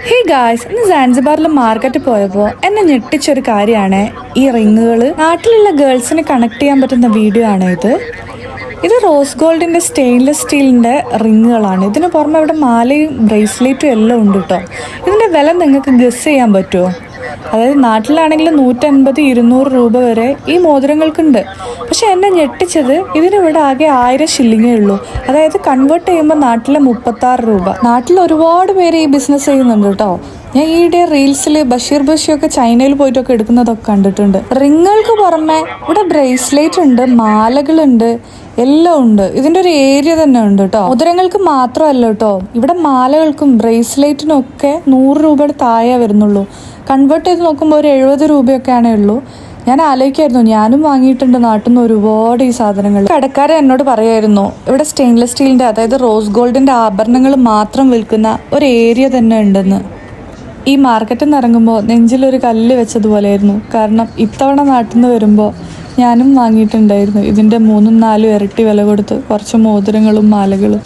Hey guys, ഇന്ന് സാൻസിബാറിൽ മാർക്കറ്റിൽ പോയപ്പോൾ എന്നെ ഞെട്ടിച്ചൊരു കാര്യമാണ് ഈ റിങ്ങുകൾ. നാട്ടിലുള്ള ഗേൾസിനെ കണക്ട് ചെയ്യാൻ പറ്റുന്ന വീഡിയോ ആണ് ഇത് റോസ് ഗോൾഡിന്റെ സ്റ്റെയിൻലെസ് സ്റ്റീലിന്റെ റിങ്ങുകളാണ്. ഇതിന് പുറമെ ഇവിടെ മാലയും ബ്രേസ്ലെറ്റും എല്ലാം ഉണ്ട് കേട്ടോ. ഇതിന്റെ വില നിങ്ങൾക്ക് ഗസ് ചെയ്യാൻ പറ്റുമോ? അതായത് നാട്ടിലാണെങ്കിൽ 150-200 രൂപ വരെ ഈ മോതിരങ്ങൾക്കുണ്ട്. പക്ഷെ എന്നെ ഞെട്ടിച്ചത് ഇതിനിവിടെ ആകെ 1000 ഷില്ലിങ്ങേ ഉള്ളൂ. അതായത് കൺവേർട്ട് ചെയ്യുമ്പോൾ നാട്ടിലെ 36 രൂപ. നാട്ടിൽ ഒരുപാട് പേര് ഈ ബിസിനസ് ചെയ്യുന്നുണ്ട് കേട്ടോ. ഞാൻ ഈയിടെ റീൽസിൽ ബഷീർ ബഷിയൊക്കെ ചൈനയിൽ പോയിട്ടൊക്കെ എടുക്കുന്നതൊക്കെ കണ്ടിട്ടുണ്ട്. റിങ്ങുകൾക്ക് പുറമെ ഇവിടെ ബ്രേസ്ലെറ്റ് ഉണ്ട്, മാലകളുണ്ട്, എല്ലാം ഉണ്ട്. ഇതിന്റെ ഒരു ഏരിയ തന്നെ ഉണ്ട് കേട്ടോ. മോതിരങ്ങൾക്ക് മാത്രമല്ല കേട്ടോ, ഇവിടെ മാലകൾക്കും ബ്രേസ്ലെറ്റിനും ഒക്കെ 100 രൂപയുടെ താഴെ വരുന്നുള്ളൂ. കൺവേർട്ട് ചെയ്ത് നോക്കുമ്പോൾ ഒരു 70 രൂപയൊക്കെയാണേ ഉള്ളൂ. ഞാൻ ആലോചിക്കായിരുന്നു, ഞാനും വാങ്ങിയിട്ടുണ്ട് നാട്ടിൽ നിന്ന് ഒരുപാട് ഈ സാധനങ്ങൾ. കടക്കാരൻ എന്നോട് പറയായിരുന്നു ഇവിടെ സ്റ്റെയിൻലെസ് സ്റ്റീലിന്റെ, അതായത് റോസ് ഗോൾഡിന്റെ ആഭരണങ്ങൾ മാത്രം വിൽക്കുന്ന ഒരു ഏരിയ തന്നെ ഉണ്ടെന്ന്. ഈ മാർക്കറ്റിൽ നിന്ന് ഇറങ്ങുമ്പോൾ നെഞ്ചിലൊരു കല്ല് വെച്ചതുപോലെയായിരുന്നു. കാരണം ഇത്തവണ നാട്ടിൽ നിന്ന് വരുമ്പോൾ ഞാനും വാങ്ങിയിട്ടുണ്ടായിരുന്നു ഇതിന്റെ 3-4 ഇരട്ടി വില കൊടുത്ത് കുറച്ച് മോതിരങ്ങളും മാലകളും.